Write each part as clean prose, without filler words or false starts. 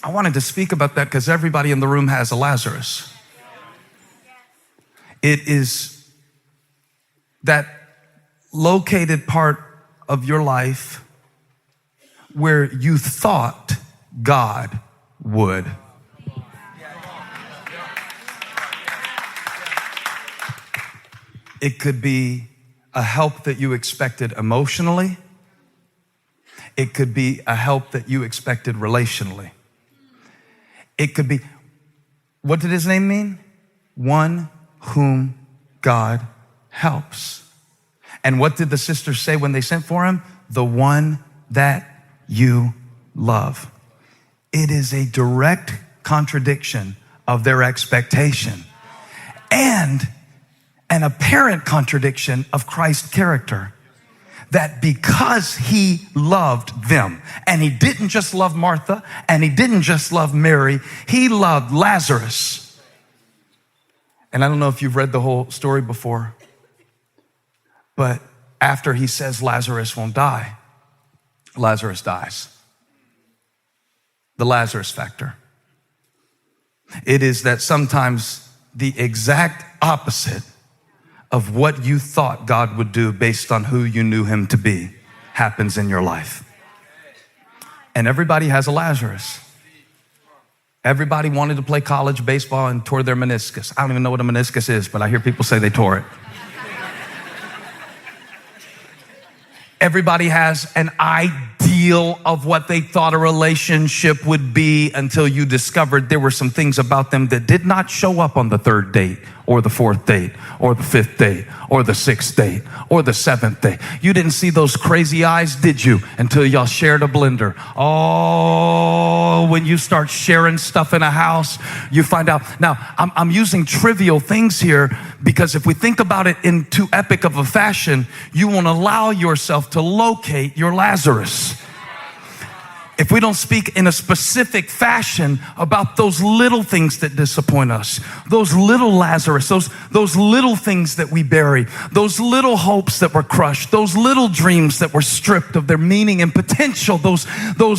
I wanted to speak about that because everybody in the room has a Lazarus. It is that located part of your life where you thought God would. It could be a help that you expected emotionally. It could be a help that you expected relationally. It could be, what did his name mean? One whom God helps. And what did the sisters say when they sent for him? The one that you love. It is a direct contradiction of their expectation and an apparent contradiction of Christ's character. That because he loved them, and he didn't just love Martha, and he didn't just love Mary, he loved Lazarus. And I don't know if you've read the whole story before, but after he says Lazarus won't die, Lazarus dies. The Lazarus factor. It is that sometimes the exact opposite of what you thought God would do based on who you knew him to be happens in your life. And everybody has a Lazarus. Everybody wanted to play college baseball and tore their meniscus. I don't even know what a meniscus is, but I hear people say they tore it. Everybody has an ideal of what they thought a relationship would be until you discovered there were some things about them that did not show up on the third date or the fourth date or the fifth date or the sixth date or the seventh date. You didn't see those crazy eyes, did you? Until y'all shared a blender. Oh, when you start sharing stuff in a house, you find out. Now, I'm using trivial things here because if we think about it in too epic of a fashion, you won't allow yourself to locate your Lazarus. If we don't speak in a specific fashion about those little things that disappoint us, those little Lazarus, those little things that we bury, those little hopes that were crushed, those little dreams that were stripped of their meaning and potential, those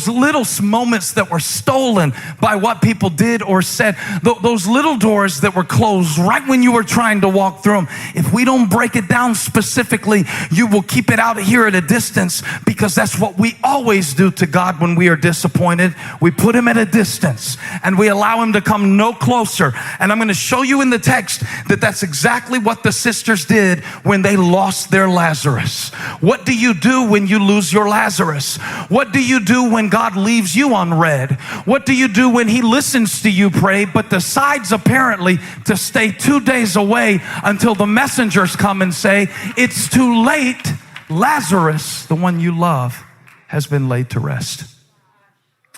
little moments that were stolen by what people did or said, those little doors that were closed right when you were trying to walk through them. If we don't break it down specifically, you will keep it out here at a distance, because that's what we always do to God when we are disappointed. We put him at a distance and we allow him to come no closer. And I'm going to show you in the text that that's exactly what the sisters did when they lost their Lazarus. What do you do when you lose your Lazarus? What do you do when God leaves you unread? What do you do when he listens to you pray but decides apparently to stay 2 days away until the messengers come and say, it's too late. Lazarus, the one you love, has been laid to rest.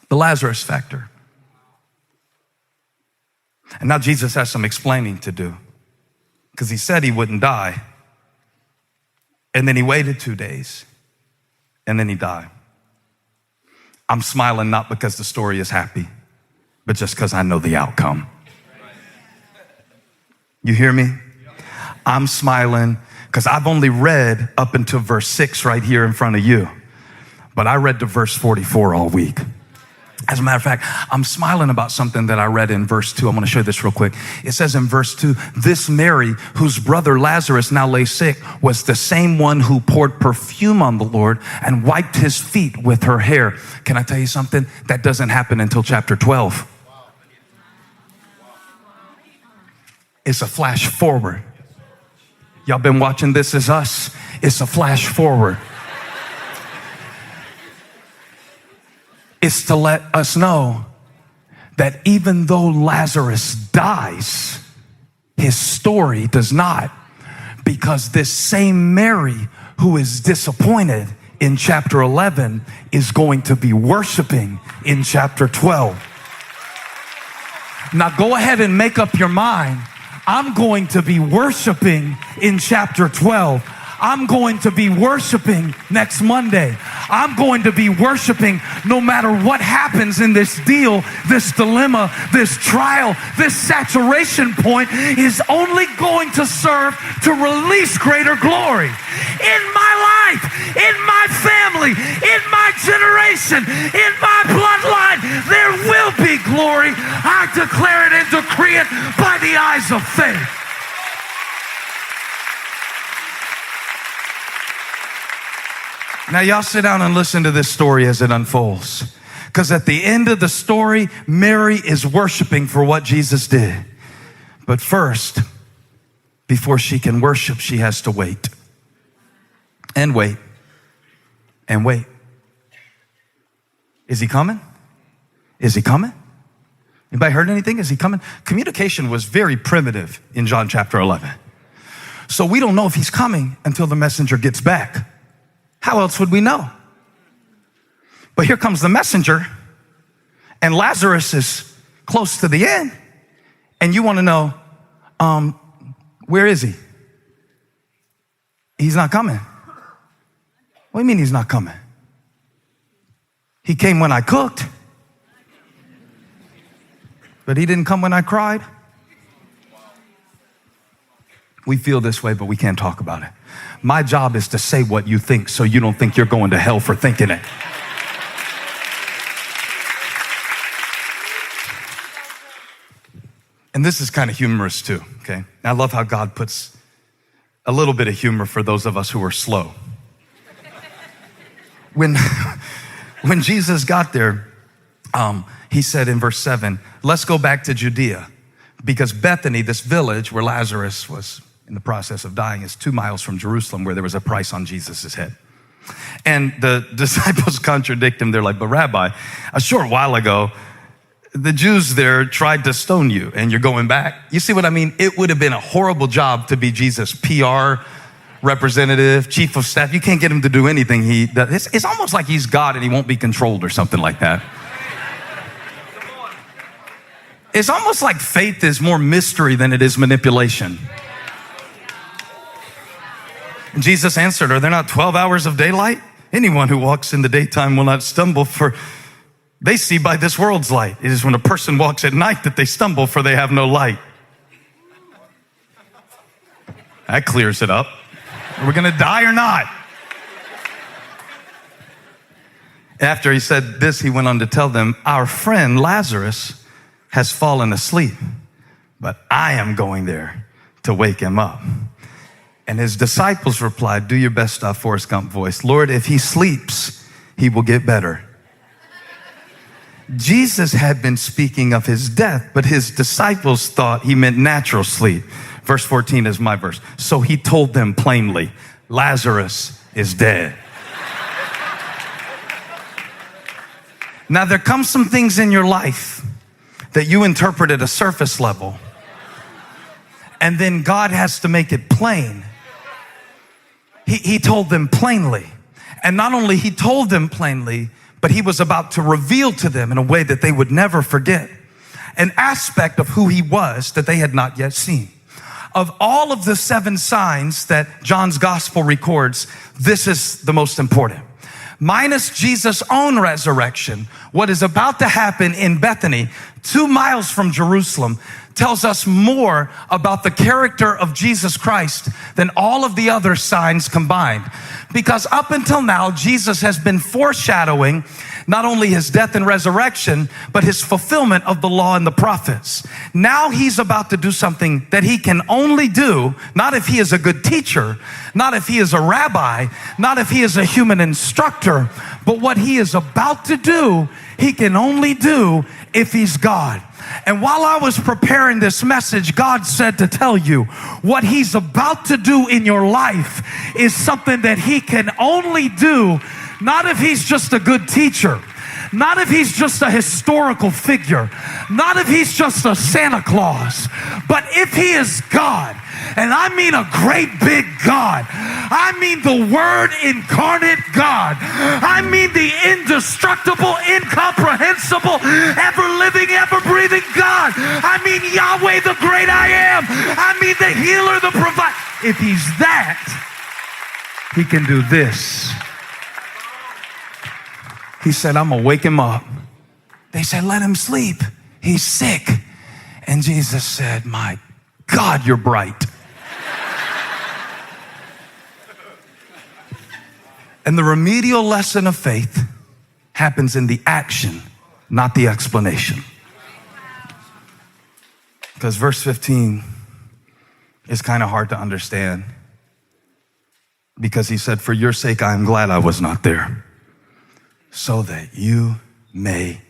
The Lazarus factor. And now Jesus has some explaining to do, because he said he wouldn't die. And then he waited 2 days. And then he died. I'm smiling not because the story is happy, but just because I know the outcome. You hear me? I'm smiling because I've only read up until verse 6 right here in front of you. But I read to verse 44 all week. As a matter of fact, I'm smiling about something that I read in verse 2. I'm going to show you this real quick. It says in verse 2, this Mary, whose brother Lazarus now lay sick, was the same one who poured perfume on the Lord and wiped his feet with her hair. Can I tell you something? That doesn't happen until chapter 12. It's a flash forward. Y'all been watching This Is Us? It's a flash forward. Is to let us know that even though Lazarus dies, his story does not, because this same Mary who is disappointed in chapter 11 is going to be worshiping in chapter 12. Now go ahead and make up your mind. I'm going to be worshiping in chapter 12. I'm going to be worshiping next Monday. I'm going to be worshiping no matter what happens in this deal, this dilemma, this trial. This saturation point is only going to serve to release greater glory. In my life, in my family, in my generation, in my bloodline, there will be declare it and decree it by the eyes of faith. Now y'all sit down and listen to this story as it unfolds. Because at the end of the story, Mary is worshiping for what Jesus did. But first, before she can worship, she has to wait. And wait. And wait. Is he coming? Is he coming? Anybody heard anything? Is he coming? Communication was very primitive in John chapter 11. So we don't know if he's coming until the messenger gets back. How else would we know? But here comes the messenger, and Lazarus is close to the end, and you want to know, where is he? He's not coming. What do you mean he's not coming? He came when I cooked, but he didn't come when I cried. We feel this way, but we can't talk about it. My job is to say what you think so you don't think you're going to hell for thinking it. And this is kind of humorous too, okay? I love how God puts a little bit of humor for those of us who are slow. When Jesus got there, he said in verse 7, let's go back to Judea, because Bethany, this village where Lazarus was in the process of dying, is 2 miles from Jerusalem, where there was a price on Jesus' head. And the disciples contradict him. They're like, but Rabbi, a short while ago, the Jews there tried to stone you and you're going back. You see what I mean? It would have been a horrible job to be Jesus' PR representative, chief of staff. You can't get him to do anything he does. It's almost like he's God and he won't be controlled or something like that. It's almost like faith is more mystery than it is manipulation. And Jesus answered, are there not 12 hours of daylight? Anyone who walks in the daytime will not stumble, for they see by this world's light. It is when a person walks at night that they stumble, for they have no light. That clears it up. Are we going to die or not? After he said this, he went on to tell them, our friend Lazarus has fallen asleep, but I am going there to wake him up. And his disciples replied, do your best, Forrest Gump voice, Lord, if he sleeps, he will get better. Jesus had been speaking of his death, but his disciples thought he meant natural sleep. Verse 14 is my verse. So he told them plainly, Lazarus is dead. Now there comes some things in your life that you interpret at a surface level, and then God has to make it plain. He told them plainly. And not only he told them plainly, but he was about to reveal to them in a way that they would never forget an aspect of who he was that they had not yet seen. Of all of the 7 signs that John's gospel records, this is the most important. Minus Jesus' own resurrection, what is about to happen in Bethany, 2 miles from Jerusalem, tells us more about the character of Jesus Christ than all of the other signs combined. Because up until now, Jesus has been foreshadowing not only his death and resurrection, but his fulfillment of the law and the prophets. Now he's about to do something that he can only do, not if he is a good teacher, not if he is a rabbi, not if he is a human instructor, but what he is about to do, he can only do if he's God. And while I was preparing this message, God said to tell you what he's about to do in your life is something that he can only do, not if he's just a good teacher, not if he's just a historical figure, not if he's just a Santa Claus, but if he is God. And I mean a great big God. I mean the Word incarnate God. I mean the indestructible, incomprehensible, ever-living, ever-breathing God. I mean Yahweh, the great I am. I mean the healer, the provider. If he's that, he can do this. He said, I'm going to wake him up. They said, let him sleep. He's sick. And Jesus said, my God, you're bright. And the remedial lesson of faith happens in the action, not the explanation. Because verse 15 is kind of hard to understand. Because he said, for your sake, I am glad I was not there, so that you may.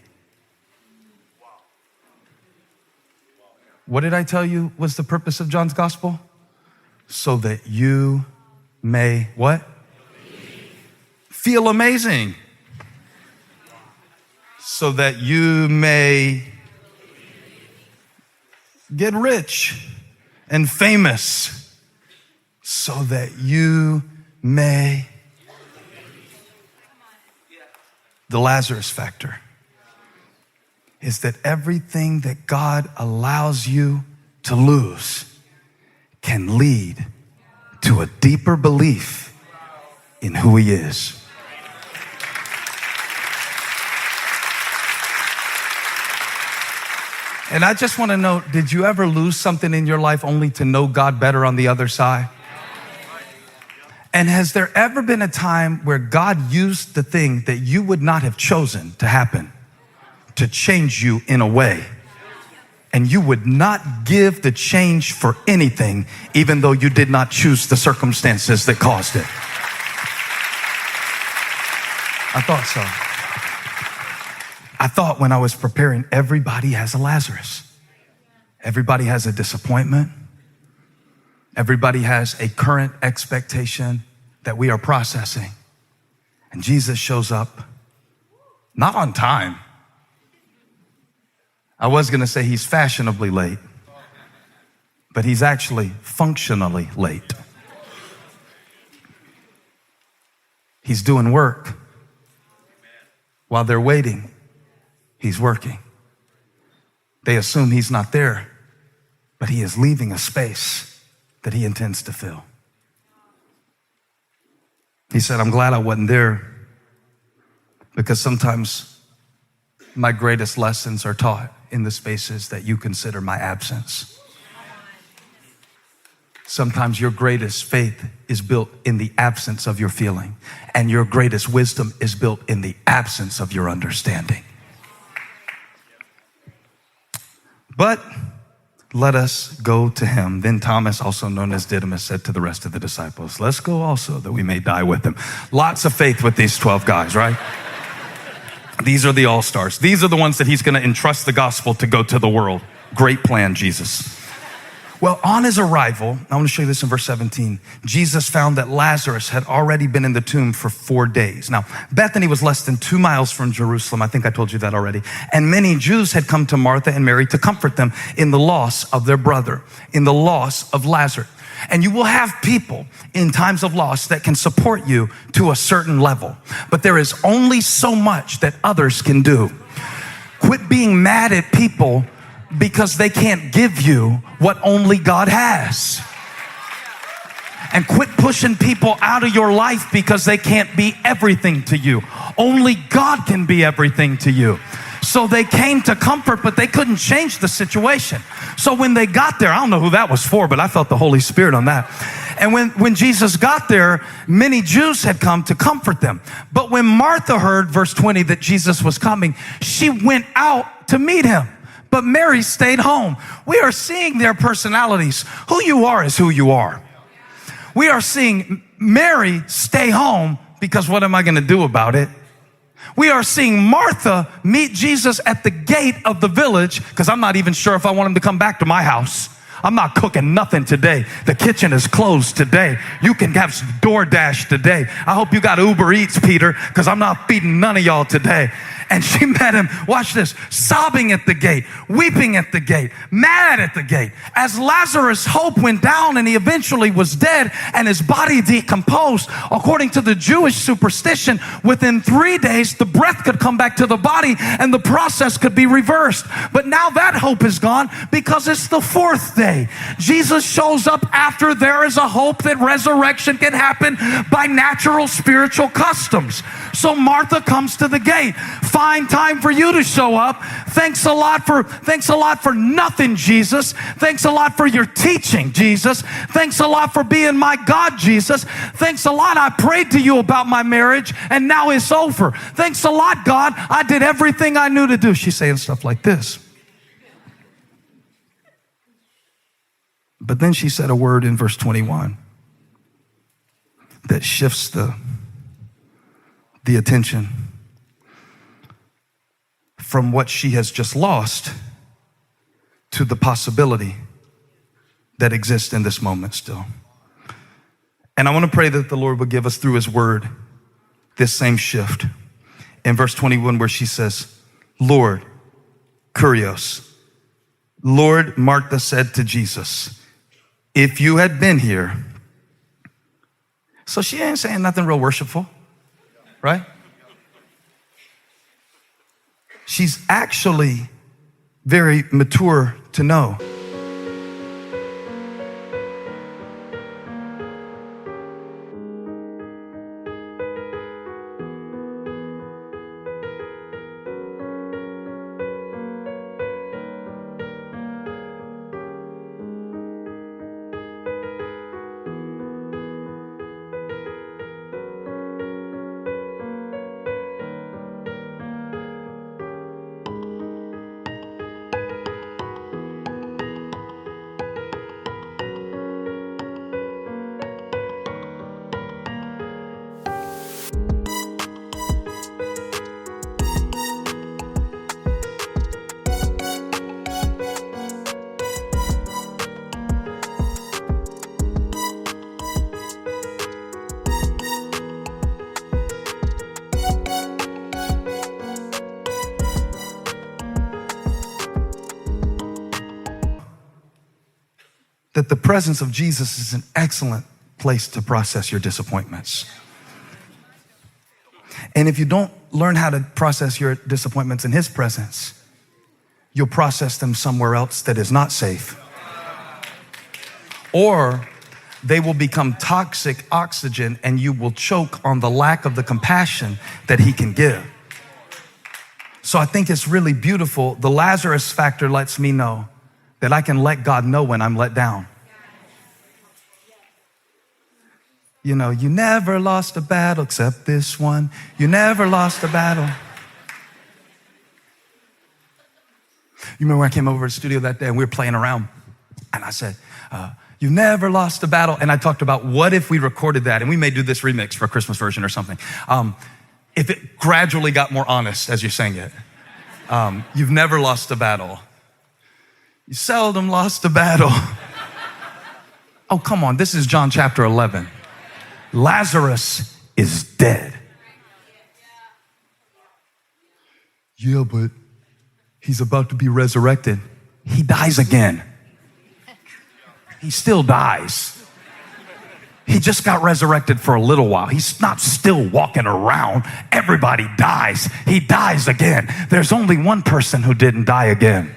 What did I tell you was the purpose of John's gospel? So that you may what? Feel amazing. So that you may get rich and famous. So that you may. The Lazarus factor is that everything that God allows you to lose can lead to a deeper belief in who he is. And I just want to know, did you ever lose something in your life only to know God better on the other side? And has there ever been a time where God used the thing that you would not have chosen to happen to change you in a way, and you would not give the change for anything, even though you did not choose the circumstances that caused it? I thought so. I thought when I was preparing, everybody has a Lazarus. Everybody has a disappointment. Everybody has a current expectation that we are processing. And Jesus shows up, not on time. I was going to say he's fashionably late, but he's actually functionally late. He's doing work. While they're waiting, he's working. They assume he's not there, but he is leaving a space that he intends to fill. He said, I'm glad I wasn't there, because sometimes my greatest lessons are taught in the spaces that you consider my absence. Sometimes your greatest faith is built in the absence of your feeling, and your greatest wisdom is built in the absence of your understanding. But let us go to him. Then Thomas, also known as Didymus, said to the rest of the disciples, let's go also, that we may die with him. Lots of faith with these 12 guys, right? These are the all-stars. These are the ones that he's going to entrust the gospel to go to the world. Great plan, Jesus. Well, on his arrival, I want to show you this in verse 17. Jesus found that Lazarus had already been in the tomb for 4 days. Now, Bethany was less than 2 miles from Jerusalem. I think I told you that already. And many Jews had come to Martha and Mary to comfort them in the loss of their brother, in the loss of Lazarus. And you will have people in times of loss that can support you to a certain level. But there is only so much that others can do. Quit being mad at people because they can't give you what only God has. And quit pushing people out of your life because they can't be everything to you. Only God can be everything to you. So they came to comfort, but they couldn't change the situation. So when they got there, I don't know who that was for, but I felt the Holy Spirit on that. And when Jesus got there, many Jews had come to comfort them. But when Martha heard, verse 20, that Jesus was coming, she went out to meet him. But Mary stayed home. We are seeing their personalities. Who you are is who you are. We are seeing Mary stay home because what am I going to do about it? We are seeing Martha meet Jesus at the gate of the village, because I'm not even sure if I want him to come back to my house. I'm not cooking nothing today. The kitchen is closed today. You can have some DoorDash today. I hope you got Uber Eats, Peter, because I'm not feeding none of y'all today. And she met him, watch this, sobbing at the gate, weeping at the gate, mad at the gate. As Lazarus' hope went down and he eventually was dead and his body decomposed, according to the Jewish superstition, within 3 days, the breath could come back to the body and the process could be reversed. But now that hope is gone because it's the 4th day. Jesus shows up after there is a hope that resurrection can happen by natural spiritual customs. So Martha comes to the gate. Find time for you to show up. Thanks a lot for nothing, Jesus. Thanks a lot for your teaching, Jesus. Thanks a lot for being my God, Jesus. Thanks a lot. I prayed to you about my marriage and now it's over. Thanks a lot, God. I did everything I knew to do. She's saying stuff like this. But then she said a word in verse 21 that shifts the attention from what she has just lost to the possibility that exists in this moment still. And I want to pray that the Lord would give us through his word this same shift. In verse 21 where she says, Lord, Kurios, Lord, Martha said to Jesus, if you had been here. So she ain't saying nothing real worshipful, right? She's actually very mature to know. That the presence of Jesus is an excellent place to process your disappointments. And if you don't learn how to process your disappointments in his presence, you'll process them somewhere else that is not safe. Or they will become toxic oxygen and you will choke on the lack of the compassion that he can give. So I think it's really beautiful. The Lazarus factor lets me know that I can let God know when I'm let down. You know, you never lost a battle except this one. You never lost a battle. You remember when I came over to the studio that day and we were playing around and I said, you never lost a battle. And I talked about what if we recorded that and we may do this remix for a Christmas version or something. If it gradually got more honest as you sang it. You've never lost a battle. You seldom lost a battle. Oh, come on. This is John chapter 11. Lazarus is dead. Yeah, but he's about to be resurrected. He dies again. He still dies. He just got resurrected for a little while. He's not still walking around. Everybody dies. He dies again. There's only one person who didn't die again.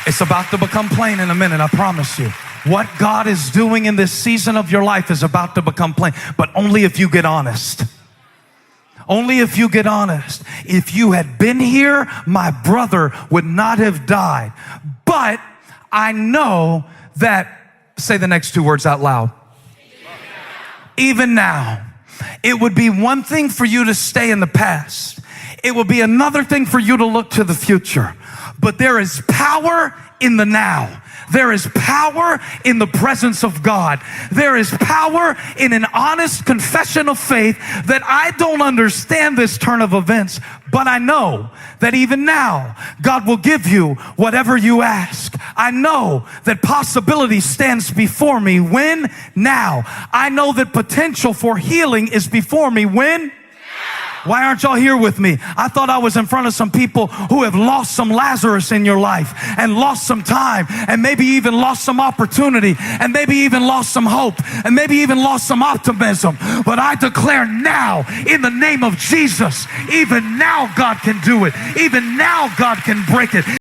It's about to become plain in a minute, I promise you. What God is doing in this season of your life is about to become plain, but only if you get honest. Only if you get honest. If you had been here, my brother would not have died. But I know that, say the next two words out loud. Even now. It would be one thing for you to stay in the past. It will be another thing for you to look to the future. But there is power in the now. There is power in the presence of God. There is power in an honest confession of faith that I don't understand this turn of events, but I know that even now, God will give you whatever you ask. I know that possibility stands before me. When? Now. I know that potential for healing is before me. When? Why aren't y'all here with me? I thought I was in front of some people who have lost some Lazarus in your life and lost some time and maybe even lost some opportunity and maybe even lost some hope and maybe even lost some optimism. But I declare now in the name of Jesus, even now God can do it. Even now God can break it.